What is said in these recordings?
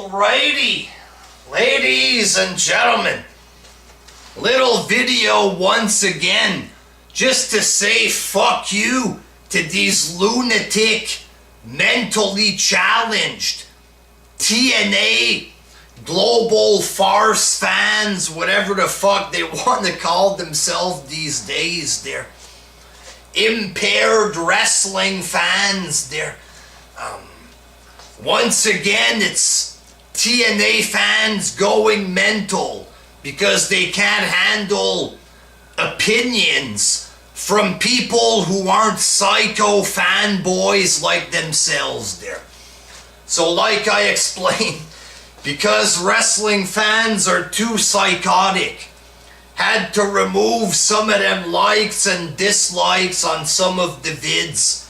Alrighty, ladies and gentlemen, little video once again, just to say fuck you to these lunatic, mentally challenged TNA global farce fans, whatever the fuck they want to call themselves these days. They're impaired wrestling fans. They're once again, it's TNA fans going mental because they can't handle opinions from people who aren't psycho fanboys like themselves there. So like I explained, because wrestling fans are too psychotic, had to remove some of them likes and dislikes on some of the vids.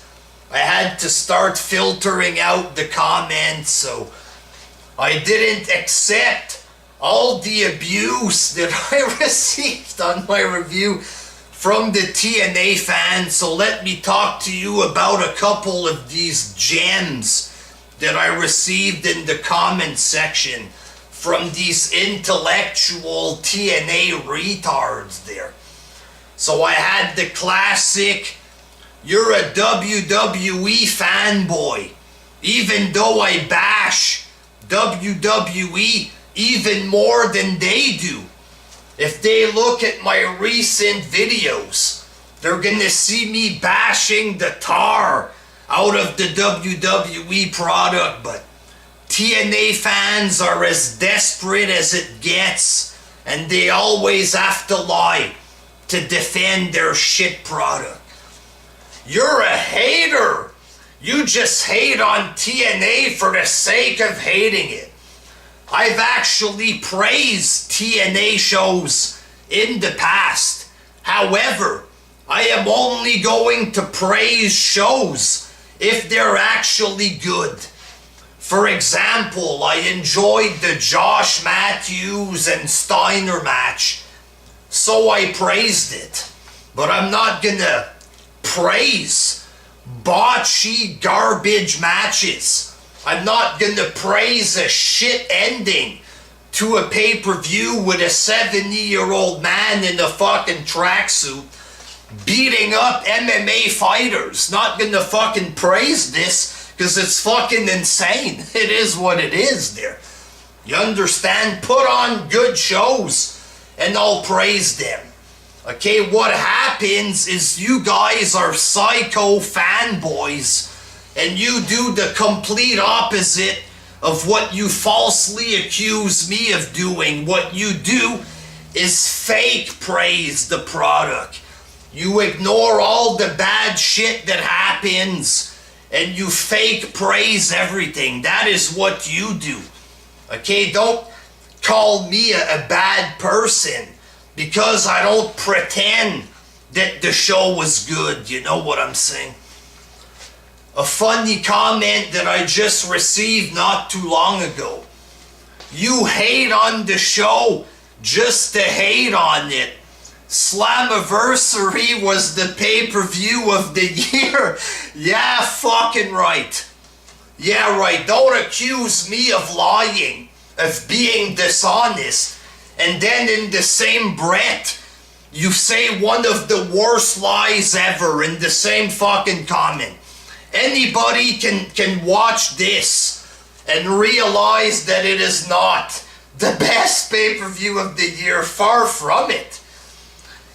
I had to start filtering out the comments, so I didn't accept all the abuse that I received on my review from the TNA fans. So let me talk to you about a couple of these gems that I received in the comment section from these intellectual TNA retards there. So I had the classic, "You're a WWE fanboy," even though I bash WWE even more than they do. If they look at my recent videos, they're gonna see me bashing the tar out of the WWE product, but TNA fans are as desperate as it gets, and they always have to lie to defend their shit product. "You're a hater. You just hate on TNA for the sake of hating it." I've actually praised TNA shows in the past. However, I am only going to praise shows if they're actually good. For example, I enjoyed the Josh Matthews and Steiner match, so I praised it. But I'm not gonna praise botchy garbage matches. I'm not gonna praise a shit ending to a pay-per-view with a 70-year-old man in a fucking tracksuit beating up MMA fighters. Not gonna fucking praise this because it's fucking insane. It is what it is there. You understand? Put on good shows and I'll praise them. Okay, what happens is you guys are psycho fanboys and you do the complete opposite of what you falsely accuse me of doing. What you do is fake praise the product. You ignore all the bad shit that happens and you fake praise everything. That is what you do. Okay, don't call me a bad person because I don't pretend that the show was good. You know what I'm saying? A funny comment that I just received not too long ago. "You hate on the show just to hate on it. Slammiversary was the pay-per-view of the year." Yeah, fucking right. Yeah, right. Don't accuse me of lying, of being dishonest, and then in the same breath, you say one of the worst lies ever in the same fucking comment. Anybody can watch this and realize that it is not the best pay-per-view of the year. Far from it.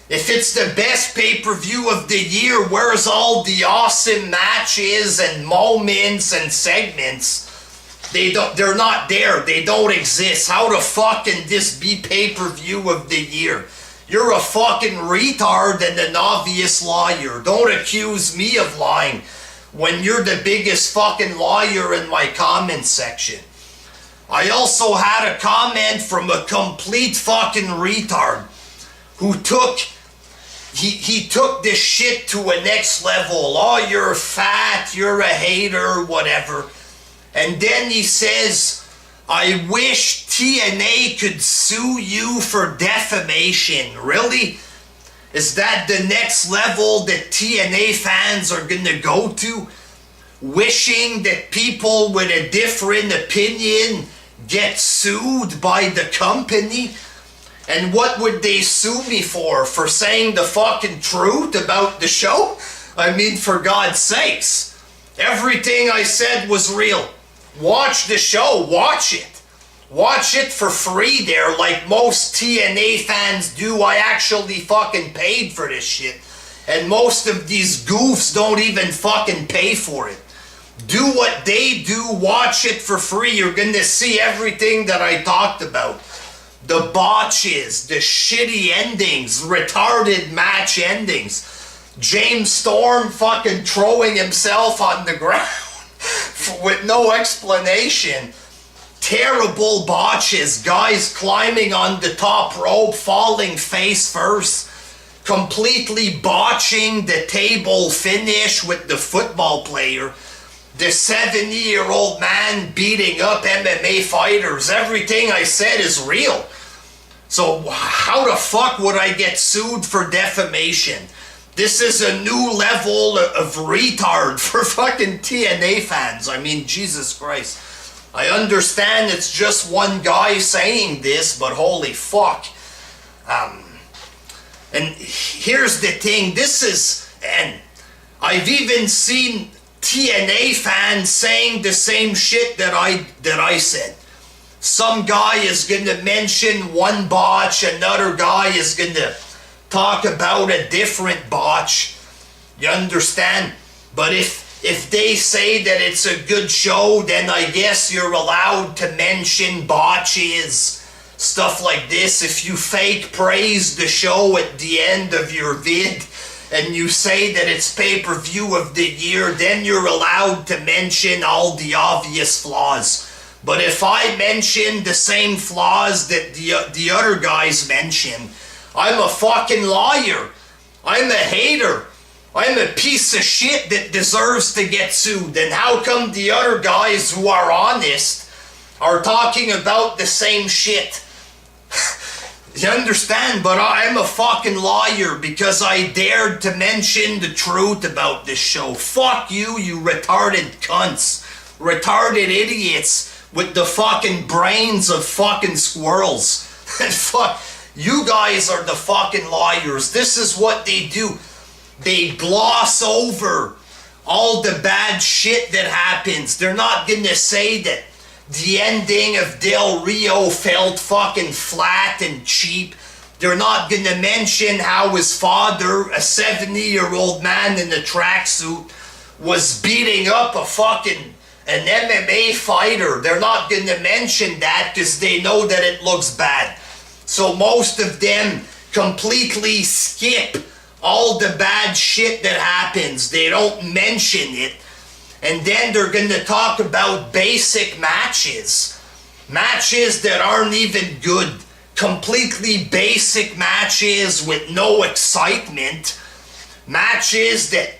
If it's the best pay-per-view of the year, where's all the awesome matches and moments and segments? They're not there. They don't exist. How the fuck can this be pay-per-view of the year? You're a fucking retard and an obvious liar. Don't accuse me of lying when you're the biggest fucking liar in my comment section. I also had a comment from a complete fucking retard who took this shit to a next level. "Oh, you're fat, you're a hater, whatever." And then he says, "I wish TNA could sue you for defamation." Really? Is that the next level that TNA fans are gonna go to? Wishing that people with a different opinion get sued by the company. And what would they sue me for? For saying the fucking truth about the show? I mean, for God's sakes. Everything I said was real. Watch the show. Watch it. Watch it for free there, like most TNA fans do. I actually fucking paid for this shit. And most of these goofs don't even fucking pay for it. Do what they do. Watch it for free. You're gonna see everything that I talked about. The botches, the shitty endings, retarded match endings. James Storm fucking throwing himself on the ground with no explanation. Terrible botches, guys climbing on the top rope, falling face first, completely botching the table finish with the football player. The 70-year-old man beating up MMA fighters. Everything I said is real. So how the fuck would I get sued for defamation? This is a new level of retard for fucking TNA fans. I mean, Jesus Christ. I understand it's just one guy saying this, but holy fuck. And here's the thing. And I've even seen TNA fans saying the same shit that I said. Some guy is gonna mention one botch, another guy is gonna talk about a different botch. You understand? But if they say that it's a good show, then I guess you're allowed to mention botches, stuff like this. If you fake praise the show at the end of your vid and you say that it's pay-per-view of the year, then you're allowed to mention all the obvious flaws. But if I mention the same flaws that the other guys mention, I'm a fucking liar. I'm a hater. I'm a piece of shit that deserves to get sued. And how come the other guys who are honest are talking about the same shit? You understand? But I'm a fucking liar because I dared to mention the truth about this show. Fuck you, you retarded cunts. Retarded idiots with the fucking brains of fucking squirrels. Fuck, you guys are the fucking liars. This is what they do. They gloss over all the bad shit that happens. They're not gonna say that the ending of Del Rio felt fucking flat and cheap. They're not gonna mention how his father, a 70-year-old man in a tracksuit, was beating up an MMA fighter. They're not gonna mention that because they know that it looks bad. So most of them completely skip all the bad shit that happens. They don't mention it. And then they're gonna talk about basic matches. Matches that aren't even good. Completely basic matches with no excitement. Matches that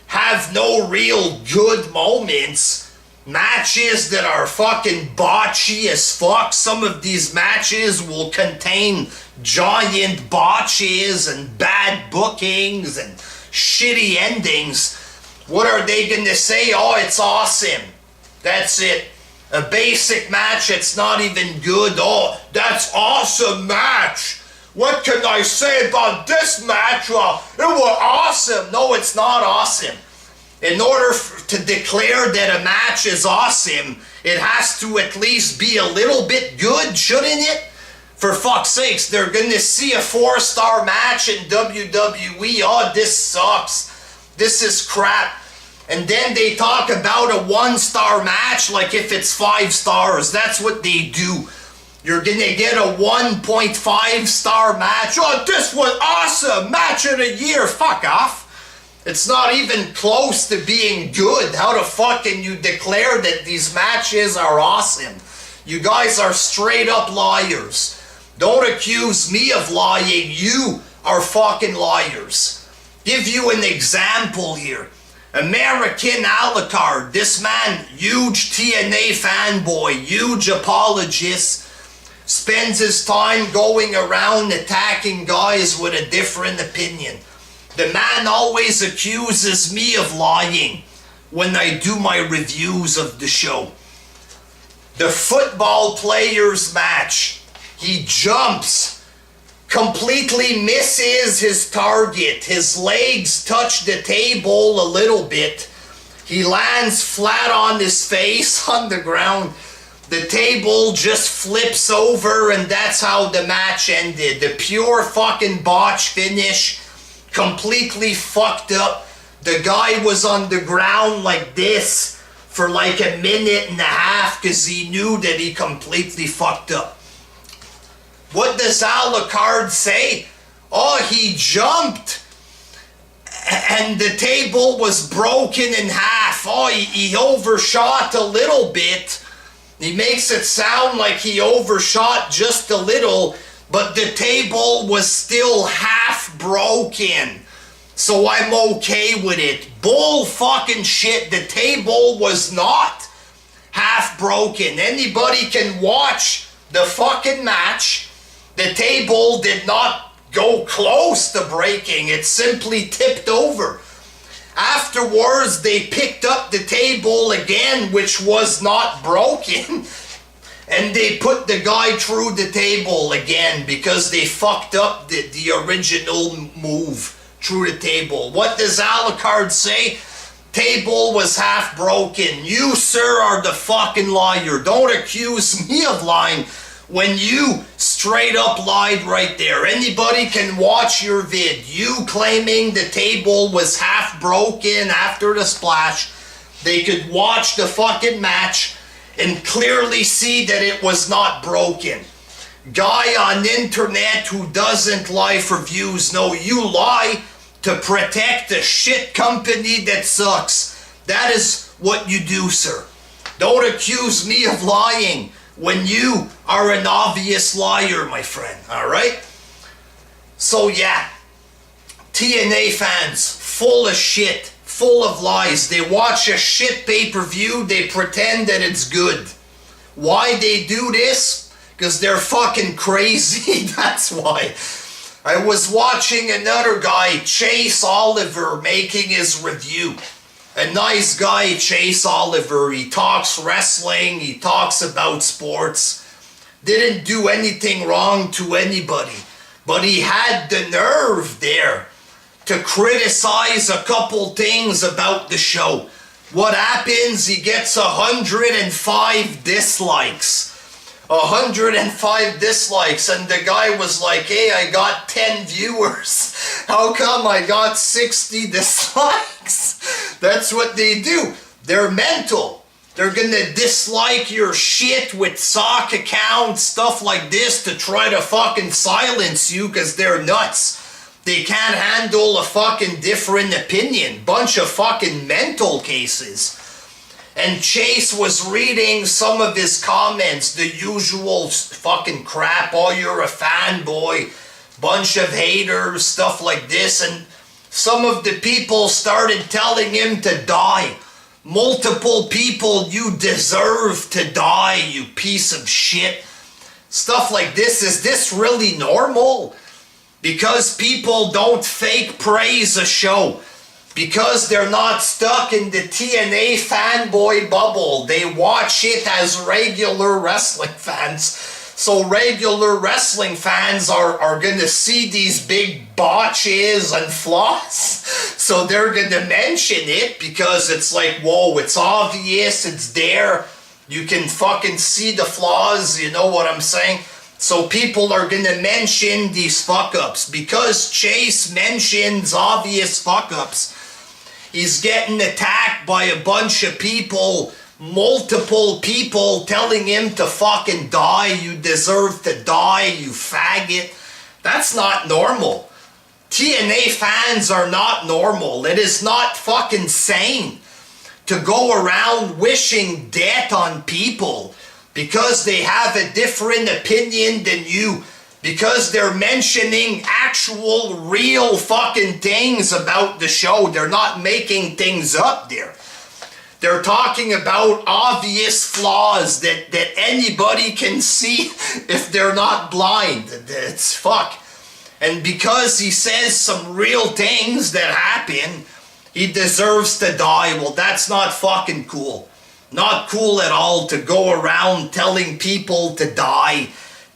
have no real good moments. Matches that are fucking botchy as fuck. Some of these matches will contain giant botches and bad bookings and shitty endings. What are they gonna say? Oh, it's awesome. That's it. A basic match, it's not even good. Oh, that's awesome match. What can I say about this match? Well, it was awesome. No, it's not awesome. In order to declare that a match is awesome, it has to at least be a little bit good, shouldn't it? For fuck's sakes, they're gonna see a 4-star match in WWE. Oh, this sucks. This is crap. And then they talk about a 1-star match like if it's 5 stars. That's what they do. You're gonna get a 1.5-star match. Oh, this was awesome. Match of the year. Fuck off. It's not even close to being good. How the fuck can you declare that these matches are awesome? You guys are straight up liars. Don't accuse me of lying. You are fucking liars. Give you an example here. American Alucard. This man, huge TNA fanboy, huge apologist, spends his time going around attacking guys with a different opinion. The man always accuses me of lying when I do my reviews of the show. The football players match. He jumps, completely misses his target. His legs touch the table a little bit. He lands flat on his face on the ground. The table just flips over, and that's how the match ended. The pure fucking botch finish. Completely fucked up. The guy was on the ground like this for like a minute and a half because he knew that he completely fucked up. What does Alucard say? Oh, he jumped and the table was broken in half. Oh, he overshot a little bit. He makes it sound like he overshot just a little, but the table was still half broken. So I'm okay with it. Bull fucking shit. The table was not half broken. Anybody can watch the fucking match. The table did not go close to breaking. It simply tipped over. Afterwards, they picked up the table again, which was not broken, and they put the guy through the table again because they fucked up the original move through the table. What does Alucard say? Table was half broken. You, sir, are the fucking liar. Don't accuse me of lying when you straight up lied right there. Anybody can watch your vid. You claiming the table was half broken after the splash. They could watch the fucking match and clearly see that it was not broken. Guy on internet who doesn't lie for views. No, you lie to protect a shit company that sucks. That is what you do, sir. Don't accuse me of lying when you are an obvious liar, my friend, alright? So yeah, TNA fans, full of shit, full of lies. They watch a shit pay-per-view, they pretend that it's good. Why they do this? Because they're fucking crazy, that's why. I was watching another guy, Chase Oliver, making his review. A nice guy, Chase Oliver. He talks wrestling, he talks about sports. Didn't do anything wrong to anybody. But he had the nerve there to criticize a couple things about the show. What happens? He gets 105 dislikes. 105 dislikes, and the guy was like, hey, I got 10 viewers. How come I got 60 dislikes? That's what they do. They're mental. They're gonna dislike your shit with sock accounts, stuff like this, to try to fucking silence you because they're nuts. They can't handle a fucking different opinion. Bunch of fucking mental cases. And Chase was reading some of his comments, the usual fucking crap. Oh, you're a fanboy, bunch of haters, stuff like this. And some of the people started telling him to die. Multiple people, you deserve to die, you piece of shit. Stuff like this. Is this really normal? Because people don't fake praise a show. Because they're not stuck in the TNA fanboy bubble. They watch it as regular wrestling fans. So regular wrestling fans are going to see these big botches and flaws. So they're going to mention it because it's like, whoa, it's obvious, it's there. You can fucking see the flaws, you know what I'm saying? So people are going to mention these fuck-ups. Because Chase mentions obvious fuck-ups, he's getting attacked by a bunch of people, multiple people telling him to fucking die. You deserve to die, you faggot. That's not normal. TNA fans are not normal. It is not fucking sane to go around wishing death on people because they have a different opinion than you. Because they're mentioning actual, real fucking things about the show. They're not making things up there. They're talking about obvious flaws that anybody can see if they're not blind. It's fuck. And because he says some real things that happen, he deserves to die. Well, that's not fucking cool. Not cool at all to go around telling people to die.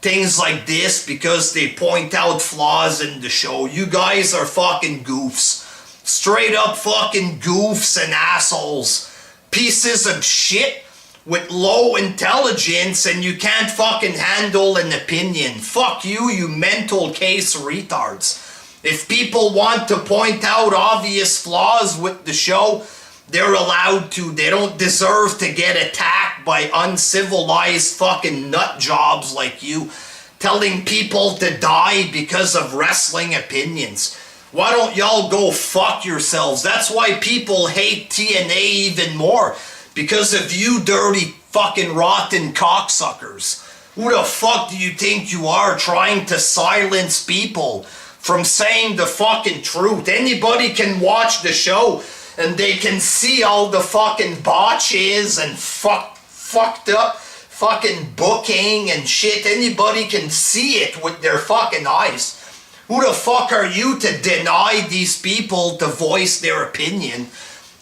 Things like this because they point out flaws in the show. You guys are fucking goofs. Straight up fucking goofs and assholes. Pieces of shit with low intelligence and you can't fucking handle an opinion. Fuck you, you mental case retards. If people want to point out obvious flaws with the show, they're allowed to. They don't deserve to get attacked by uncivilized fucking nut jobs like you, telling people to die because of wrestling opinions. Why don't y'all go fuck yourselves? That's why people hate TNA even more. Because of you dirty fucking rotten cocksuckers. Who the fuck do you think you are trying to silence people from saying the fucking truth? Anybody can watch the show and they can see all the fucking botches and fucked up fucking booking and shit. Anybody can see it with their fucking eyes. Who the fuck are you to deny these people to voice their opinion?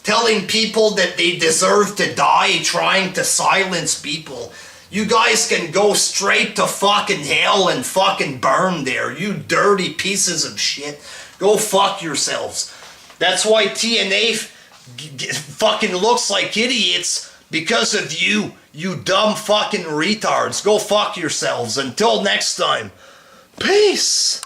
Telling people that they deserve to die, trying to silence people. You guys can go straight to fucking hell and fucking burn there. You dirty pieces of shit. Go fuck yourselves. That's why TNA fucking looks like idiots because of you. You dumb fucking retards. Go fuck yourselves. Until next time. Peace.